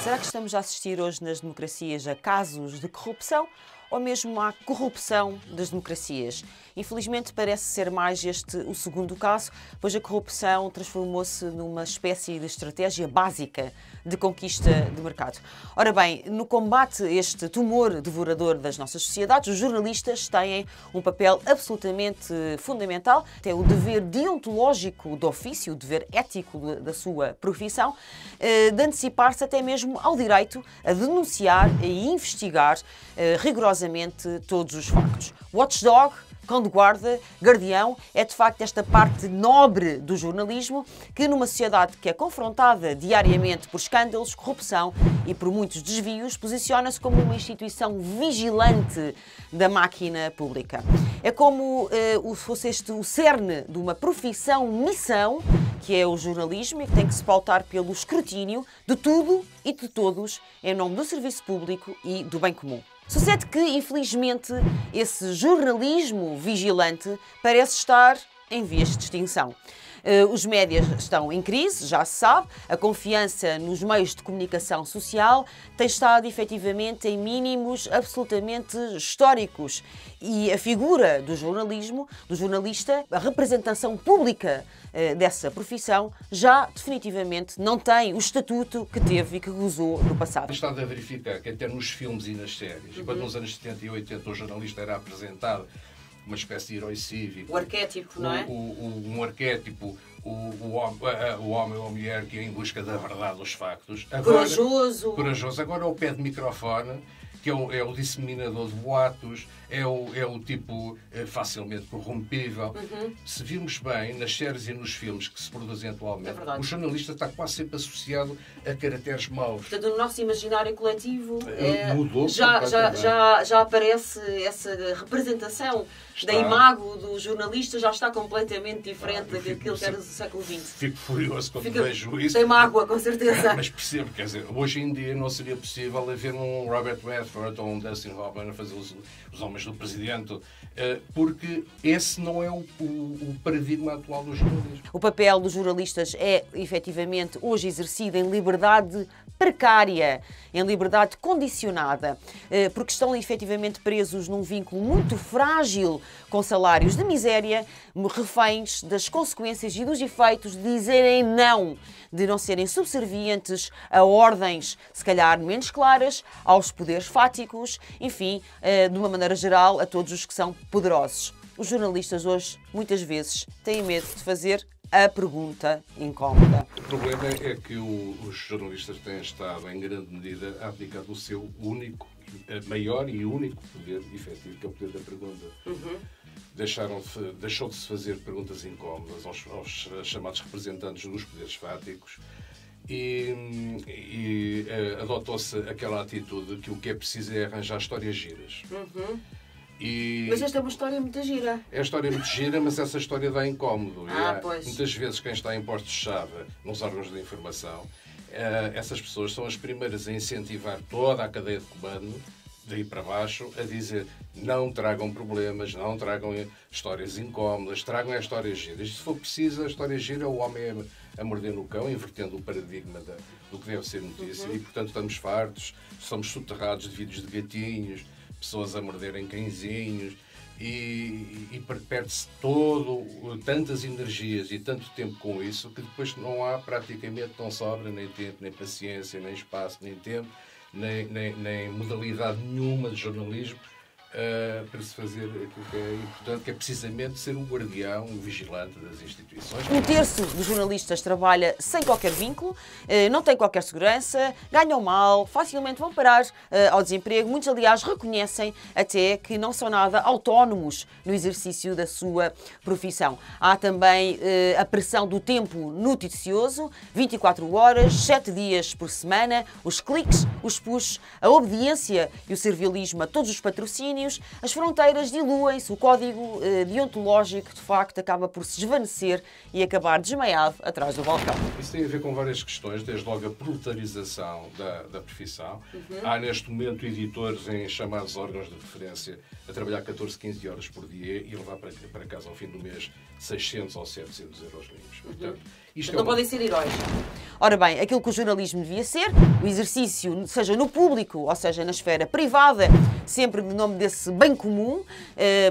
Será que estamos a assistir hoje nas democracias a casos de corrupção ou mesmo à corrupção das democracias? Infelizmente parece ser mais este o segundo caso, pois a corrupção transformou-se numa espécie de estratégia básica de conquista de mercado. Ora bem, no combate a este tumor devorador das nossas sociedades, os jornalistas têm um papel absolutamente fundamental, até o dever deontológico do ofício, o dever ético da sua profissão, de antecipar-se até mesmo ao direito a denunciar e investigar rigorosamente todos os factos. Watchdog, cão de guarda, guardião, é de facto esta parte nobre do jornalismo que numa sociedade que é confrontada diariamente por escândalos, corrupção e por muitos desvios, posiciona-se como uma instituição vigilante da máquina pública. É como se fosse este o cerne de uma profissão-missão que é o jornalismo e que tem que se pautar pelo escrutínio de tudo e de todos em nome do serviço público e do bem comum. Sucede que, infelizmente, esse jornalismo vigilante parece estar em vias de extinção. Os médias estão em crise, já se sabe, a confiança nos meios de comunicação social tem estado efetivamente em mínimos absolutamente históricos e a figura do jornalismo, do jornalista, a representação pública dessa profissão já definitivamente não tem o estatuto que teve e que gozou no passado. Estado a verificar que até nos filmes e nas séries, quando nos anos 70 e 80 o jornalista era apresentado uma espécie de herói cívico. O arquétipo, não é? Um arquétipo, o homem ou a mulher que é em busca da verdade dos factos. Agora, corajoso. Agora ao pé de microfone, que é o disseminador de boatos, é o tipo facilmente corrompível. Se virmos bem, nas séries e nos filmes que se produzem atualmente, o jornalista está quase sempre associado a caracteres maus. Portanto, no nosso imaginário coletivo mudou já aparece essa representação da imago do jornalista, já está completamente diferente daquilo que era do século XX. Fico furioso quando vejo isso. Tem mágoa, com certeza. Mas percebo, quer dizer, hoje em dia não seria possível haver um Robert Redford ou um Dustin Hoffman a fazer os homens do presidente, porque esse não é o paradigma atual do jornalismo. O papel dos jornalistas é, efetivamente, hoje exercido em liberdade precária, em liberdade condicionada, porque estão, efetivamente, presos num vínculo muito frágil com salários de miséria, reféns das consequências e dos efeitos de dizerem não, de não serem subservientes a ordens, se calhar, menos claras, aos poderes fáticos, enfim, de uma maneira geral, a todos os que são poderosos. Os jornalistas hoje, muitas vezes, têm medo de fazer a pergunta incómoda. O problema é que os jornalistas têm estado, em grande medida, a abdicar do seu único, maior e único poder efetivo, que é o poder da pergunta. Deixou de se fazer perguntas incómodas aos chamados representantes dos poderes fáticos e adotou-se aquela atitude que o que é preciso é arranjar histórias giras. Mas esta é uma história muito gira. É uma história muito gira, mas essa história dá incómodo. Pois. Muitas vezes quem está em postos-chave nos órgãos de informação, essas pessoas são as primeiras a incentivar toda a cadeia de comando, daí para baixo, a dizer não tragam problemas, não tragam histórias incómodas, tragam as histórias giras. Se for preciso, a história gira é o homem a morder no cão, invertendo o paradigma do que deve ser notícia. E, portanto, estamos fartos, somos soterrados de vídeos de gatinhos, pessoas a morderem cãezinhos e perde-se tantas energias e tanto tempo com isso que depois não há praticamente, não sobra nem tempo, nem paciência, nem espaço, nem tempo, nem modalidade nenhuma de jornalismo para se fazer aquilo que é importante, que é precisamente ser o guardião, o vigilante das instituições. Um terço dos jornalistas trabalha sem qualquer vínculo, não tem qualquer segurança, ganham mal, facilmente vão parar ao desemprego. Muitos, aliás, reconhecem até que não são nada autónomos no exercício da sua profissão. Há também a pressão do tempo noticioso, 24 horas, 7 dias por semana, os cliques, os push, a obediência e o servilismo a todos os patrocínios, domínios, as fronteiras diluem-se, o código deontológico, de facto, acaba por se desvanecer e acabar desmaiado atrás do balcão. Isso tem a ver com várias questões, desde logo a proletarização da profissão. Há, neste momento, editores em chamados órgãos de referência a trabalhar 14, 15 horas por dia e levar para casa, ao fim do mês, 600 ou 700 euros limpos. Portanto, isto não podem ser heróis. Ora bem, aquilo que o jornalismo devia ser, o exercício, seja no público, ou seja na esfera privada, sempre no nome desse bem comum,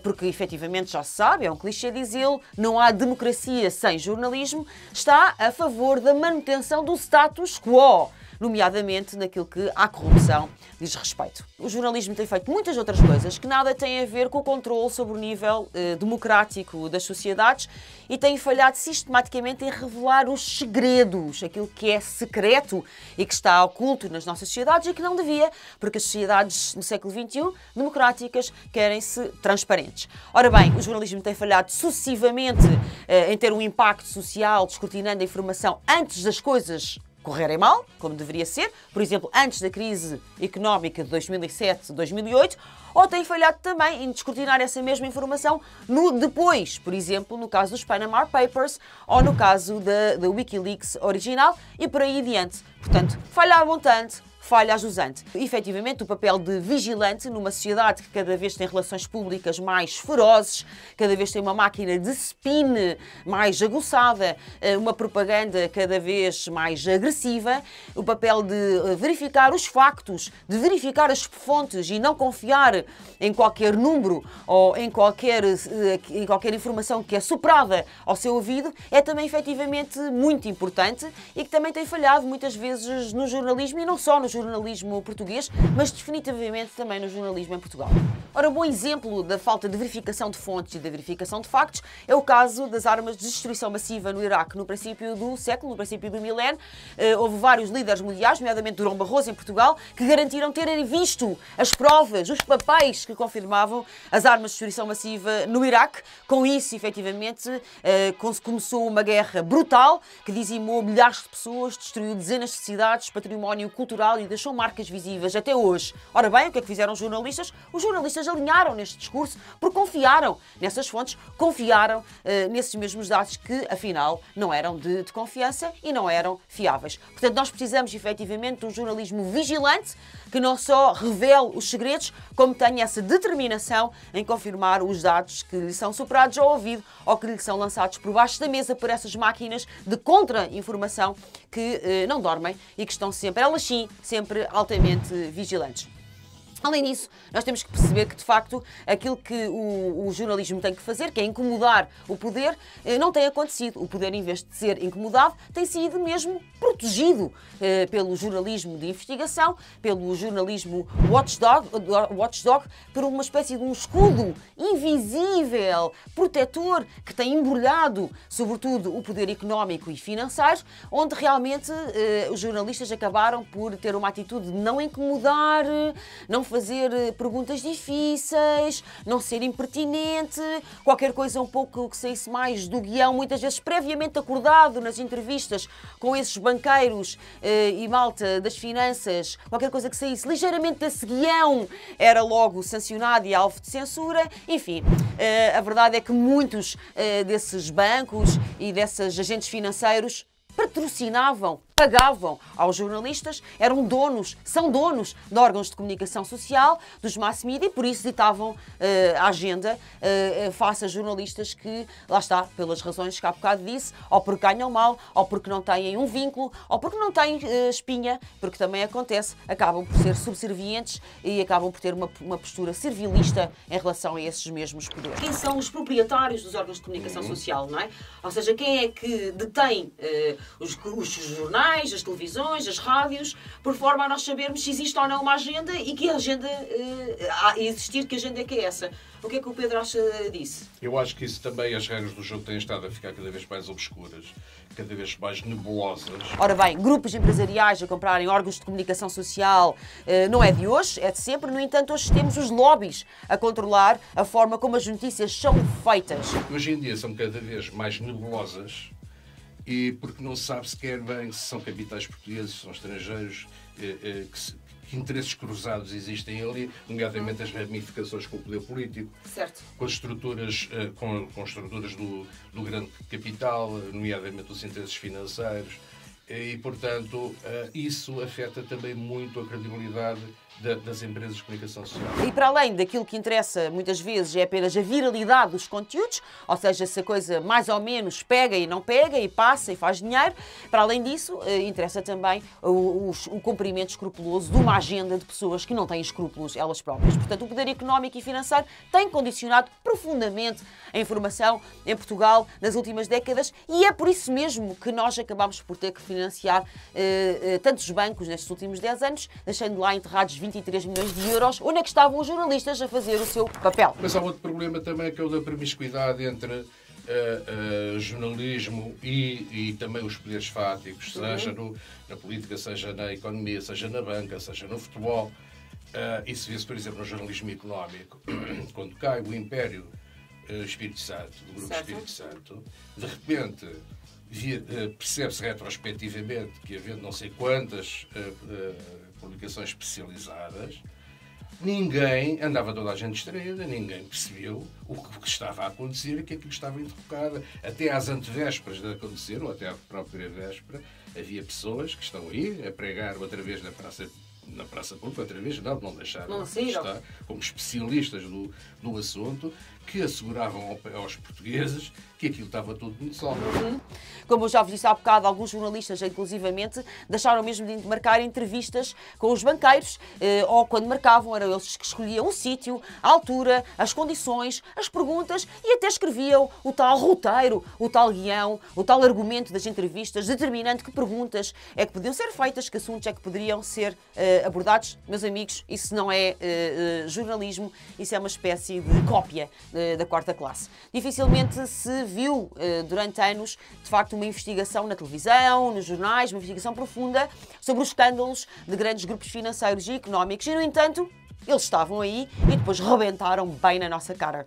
porque efetivamente já se sabe, é um clichê dizê-lo, não há democracia sem jornalismo, está a favor da manutenção do status quo, nomeadamente naquilo que à corrupção diz respeito. O jornalismo tem feito muitas outras coisas que nada têm a ver com o controle sobre o nível democrático das sociedades e tem falhado sistematicamente em revelar os segredos, aquilo que é secreto e que está oculto nas nossas sociedades e que não devia, porque as sociedades no século XXI, democráticas, querem-se transparentes. Ora bem, o jornalismo tem falhado sucessivamente em ter um impacto social, descortinando a informação antes das coisas correrem mal, como deveria ser, por exemplo, antes da crise económica de 2007-2008, ou tem falhado também em descortinar essa mesma informação no depois, por exemplo, no caso dos Panama Papers ou no caso da Wikileaks original e por aí adiante. Portanto, falha a montante, falha a jusante. Efetivamente, o papel de vigilante numa sociedade que cada vez tem relações públicas mais ferozes, cada vez tem uma máquina de spin mais aguçada, uma propaganda cada vez mais agressiva, o papel de verificar os factos, de verificar as fontes e não confiar em qualquer número ou em qualquer informação que é soprada ao seu ouvido, é também efetivamente muito importante e que também tem falhado muitas vezes no jornalismo e não só no jornalismo português, mas definitivamente também no jornalismo em Portugal. Ora, um bom exemplo da falta de verificação de fontes e da verificação de factos é o caso das armas de destruição massiva no Iraque no princípio do século, no princípio do milénio. Houve vários líderes mundiais, nomeadamente Durão Barroso em Portugal, que garantiram terem visto as provas, os papéis que confirmavam as armas de destruição massiva no Iraque. Com isso, efetivamente, começou uma guerra brutal que dizimou milhares de pessoas, destruiu dezenas de cidades, património cultural e deixou marcas visíveis até hoje. Ora bem, o que é que fizeram os jornalistas? Os jornalistas alinharam neste discurso porque confiaram nessas fontes, confiaram nesses mesmos dados que, afinal, não eram de confiança e não eram fiáveis. Portanto, nós precisamos, efetivamente, de um jornalismo vigilante que não só revele os segredos, como tenha essa determinação em confirmar os dados que lhe são soprados ao ouvido ou que lhe são lançados por baixo da mesa por essas máquinas de contra-informação que não dormem e que estão sempre, elas sim, sempre altamente vigilantes. Além disso, nós temos que perceber que, de facto, aquilo que o jornalismo tem que fazer, que é incomodar o poder, não tem acontecido. O poder, em vez de ser incomodado, tem sido mesmo protegido pelo jornalismo de investigação, pelo jornalismo watchdog, por uma espécie de um escudo invisível, protetor, que tem embrulhado, sobretudo, o poder económico e financeiro, onde realmente os jornalistas acabaram por ter uma atitude de não incomodar, não fazer perguntas difíceis, não ser impertinente, qualquer coisa um pouco que saísse mais do guião, muitas vezes previamente acordado nas entrevistas com esses banqueiros e malta das finanças, qualquer coisa que saísse ligeiramente desse guião era logo sancionado e alvo de censura. Enfim, a verdade é que muitos desses bancos e desses agentes financeiros patrocinavam, pagavam aos jornalistas, eram donos, são donos de órgãos de comunicação social, dos mass media, e por isso ditavam a agenda face a jornalistas que, lá está, pelas razões que há bocado disse, ou porque ganham mal, ou porque não têm um vínculo, ou porque não têm espinha, porque também acontece, acabam por ser subservientes e acabam por ter uma postura servilista em relação a esses mesmos poderes. Quem são os proprietários dos órgãos de comunicação social, não é? Ou seja, quem é que detém os jornais, as televisões, as rádios, por forma a nós sabermos se existe ou não uma agenda e que agenda existir, que agenda é que é essa. O que é que o Pedro acha disso? Eu acho que isso também, as regras do jogo têm estado a ficar cada vez mais obscuras, cada vez mais nebulosas. Ora bem, grupos empresariais a comprarem órgãos de comunicação social não é de hoje, é de sempre. No entanto, hoje temos os lobbies a controlar a forma como as notícias são feitas. Hoje em dia são cada vez mais nebulosas e porque não se sabe sequer bem se são capitais portugueses, se são estrangeiros, que interesses cruzados existem ali, nomeadamente as ramificações com o poder político, Certo. com as estruturas, com estruturas do grande capital, nomeadamente os interesses financeiros, e, portanto, isso afeta também muito a credibilidade das empresas de comunicação social. E para além daquilo que interessa muitas vezes é apenas a viralidade dos conteúdos, ou seja, se a coisa mais ou menos pega e não pega e passa e faz dinheiro, para além disso interessa também o cumprimento escrupuloso de uma agenda de pessoas que não têm escrúpulos elas próprias. Portanto, o poder económico e financeiro tem condicionado profundamente a informação em Portugal nas últimas décadas e é por isso mesmo que nós acabamos por ter que financiar tantos bancos nestes últimos 10 anos, deixando lá enterrados 23 milhões de euros, onde é que estavam os jornalistas a fazer o seu papel? Mas há outro problema também, que é o da promiscuidade entre jornalismo e também os poderes fáticos, seja na política, seja na economia, seja na banca, seja no futebol. Isso vê-se, por exemplo, no jornalismo económico. Quando cai o Império Espírito Santo, do Grupo Espírito Santo, de repente percebe-se retrospectivamente que, havendo não sei quantas publicações especializadas, andava toda a gente distraída, ninguém percebeu o que estava a acontecer e que aquilo estava interrogado. Até às antevésperas de acontecer, ou até à própria véspera, havia pessoas que estão aí a pregar outra vez na Praça Pública, outra vez, não deixaram de estar, como especialistas do assunto, que asseguravam aos portugueses que aquilo estava tudo muito sólido. Como eu já vos disse há bocado, alguns jornalistas, inclusivamente, deixaram mesmo de marcar entrevistas com os banqueiros, ou quando marcavam, eram eles que escolhiam o sítio, a altura, as condições, as perguntas e até escreviam o tal roteiro, o tal guião, o tal argumento das entrevistas, determinando que perguntas é que podiam ser feitas, que assuntos é que poderiam ser abordados. Meus amigos, isso não é jornalismo, isso é uma espécie de cópia da quarta classe. Dificilmente se viu durante anos, de facto, uma investigação na televisão, nos jornais, uma investigação profunda sobre os escândalos de grandes grupos financeiros e económicos e, no entanto, eles estavam aí e depois rebentaram bem na nossa cara.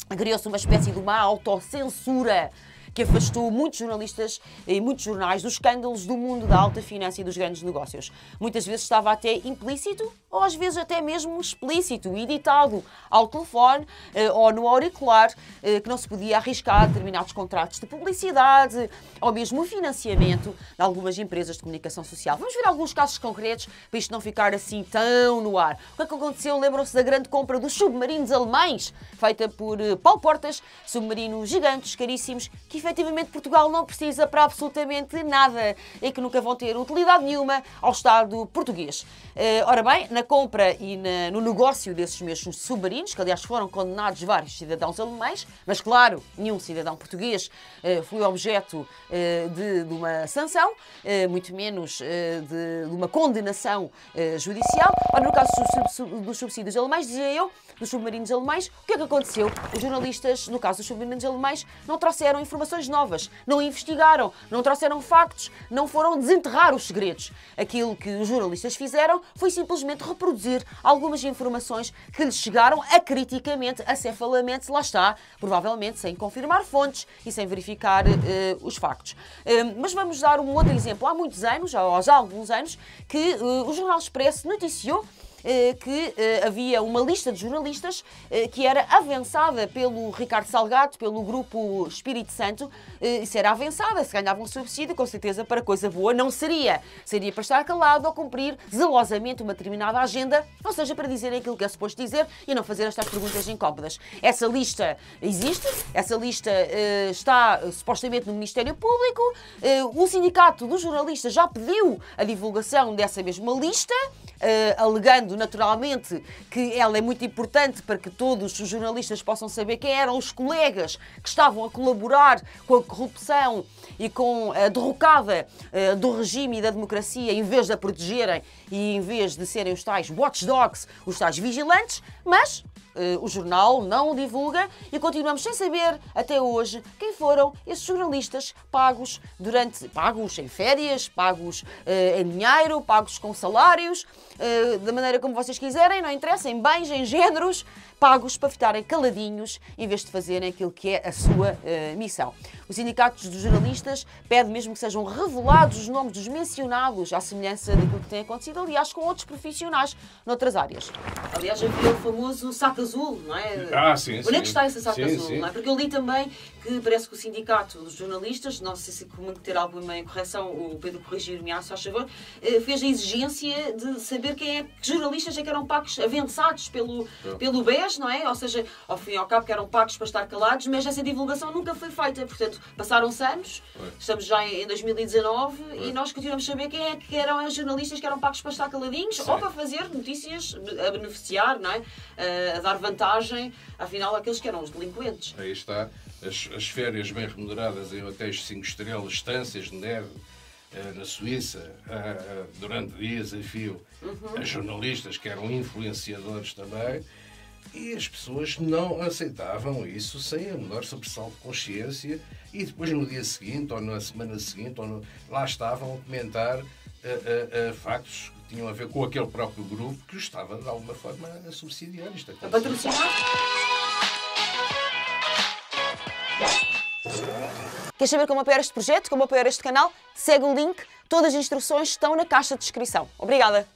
Criou-se uma espécie de uma autocensura que afastou muitos jornalistas e muitos jornais dos escândalos do mundo da alta finança e dos grandes negócios. Muitas vezes estava até implícito, ou às vezes até mesmo explícito, editado ao telefone ou no auricular, que não se podia arriscar determinados contratos de publicidade ou mesmo o financiamento de algumas empresas de comunicação social. Vamos ver alguns casos concretos para isto não ficar assim tão no ar. O que é que aconteceu? Lembram-se da grande compra dos submarinos alemães, feita por Paulo Portas, submarinos gigantes, caríssimos, que efetivamente Portugal não precisa para absolutamente nada e que nunca vão ter utilidade nenhuma ao Estado português. Ora bem, na compra e no negócio desses mesmos submarinos, que aliás foram condenados vários cidadãos alemães, mas claro, nenhum cidadão português foi objeto de uma sanção, muito menos de uma condenação judicial. Ora, no caso dos subsídios alemães, dizia eu, dos submarinos alemães, o que é que aconteceu? Os jornalistas, no caso dos submarinos alemães, não trouxeram informações novas, não investigaram, não trouxeram factos, não foram desenterrar os segredos. Aquilo que os jornalistas fizeram foi simplesmente reproduzir algumas informações que lhes chegaram acriticamente, acefalamente, lá está, provavelmente sem confirmar fontes e sem verificar os factos. Mas vamos dar um outro exemplo. Há muitos anos, já há alguns anos, que o Jornal Expresso noticiou que havia uma lista de jornalistas que era avançada pelo Ricardo Salgado, pelo Grupo Espírito Santo. Isso era avançada, se ganhava um subsídio, com certeza para coisa boa não seria. Seria para estar calado ou cumprir zelosamente uma determinada agenda, ou seja, para dizer aquilo que é suposto dizer e não fazer estas perguntas incómodas. Essa lista existe, essa lista está supostamente no Ministério Público. O Sindicato dos Jornalistas já pediu a divulgação dessa mesma lista, alegando naturalmente que ela é muito importante para que todos os jornalistas possam saber quem eram os colegas que estavam a colaborar com a corrupção e com a derrocada do regime e da democracia, em vez de a protegerem e em vez de serem os tais watchdogs, os tais vigilantes, mas o jornal não o divulga e continuamos sem saber até hoje quem foram esses jornalistas pagos em férias, pagos em dinheiro, pagos com salários, da maneira como vocês quiserem, não interessa, em bens, em géneros, pagos para ficarem caladinhos em vez de fazerem aquilo que é a sua missão. O Sindicato dos Jornalistas pede mesmo que sejam revelados os nomes dos mencionados, à semelhança daquilo que tem acontecido, aliás, com outros profissionais noutras áreas. Aliás, havia o famoso saco azul, não é? Sim. Onde é que está esse saco azul? Sim. Não é? Porque eu li também que parece que o Sindicato dos Jornalistas, não sei se cometer alguma incorreção, o Pedro corrigir-me, a favor, fez a exigência de saber que jornalistas é que eram pagos, avançados pelo BES, não é? Ou seja, ao fim e ao cabo que eram pagos para estar calados, mas essa divulgação nunca foi feita. Portanto, passaram-se anos, estamos já em 2019 e nós continuamos a saber quem é que eram os jornalistas que eram pagos para estar caladinhos ou para fazer notícias, a beneficiar, não é? A dar vantagem, afinal, àqueles que eram os delinquentes. Aí está. As férias bem remuneradas em hotéis 5 estrelas, estâncias de neve, na Suíça, durante dias a fio, a jornalistas que eram influenciadores também, e as pessoas não aceitavam isso sem a menor sobressalto de consciência, e depois no dia seguinte, ou na semana seguinte, lá estavam a comentar factos que tinham a ver com aquele próprio grupo que os estava de alguma forma a subsidiar. Isto A patrocinar. Queres saber como apoiar este projeto, como apoiar este canal? Segue o link, todas as instruções estão na caixa de descrição. Obrigada!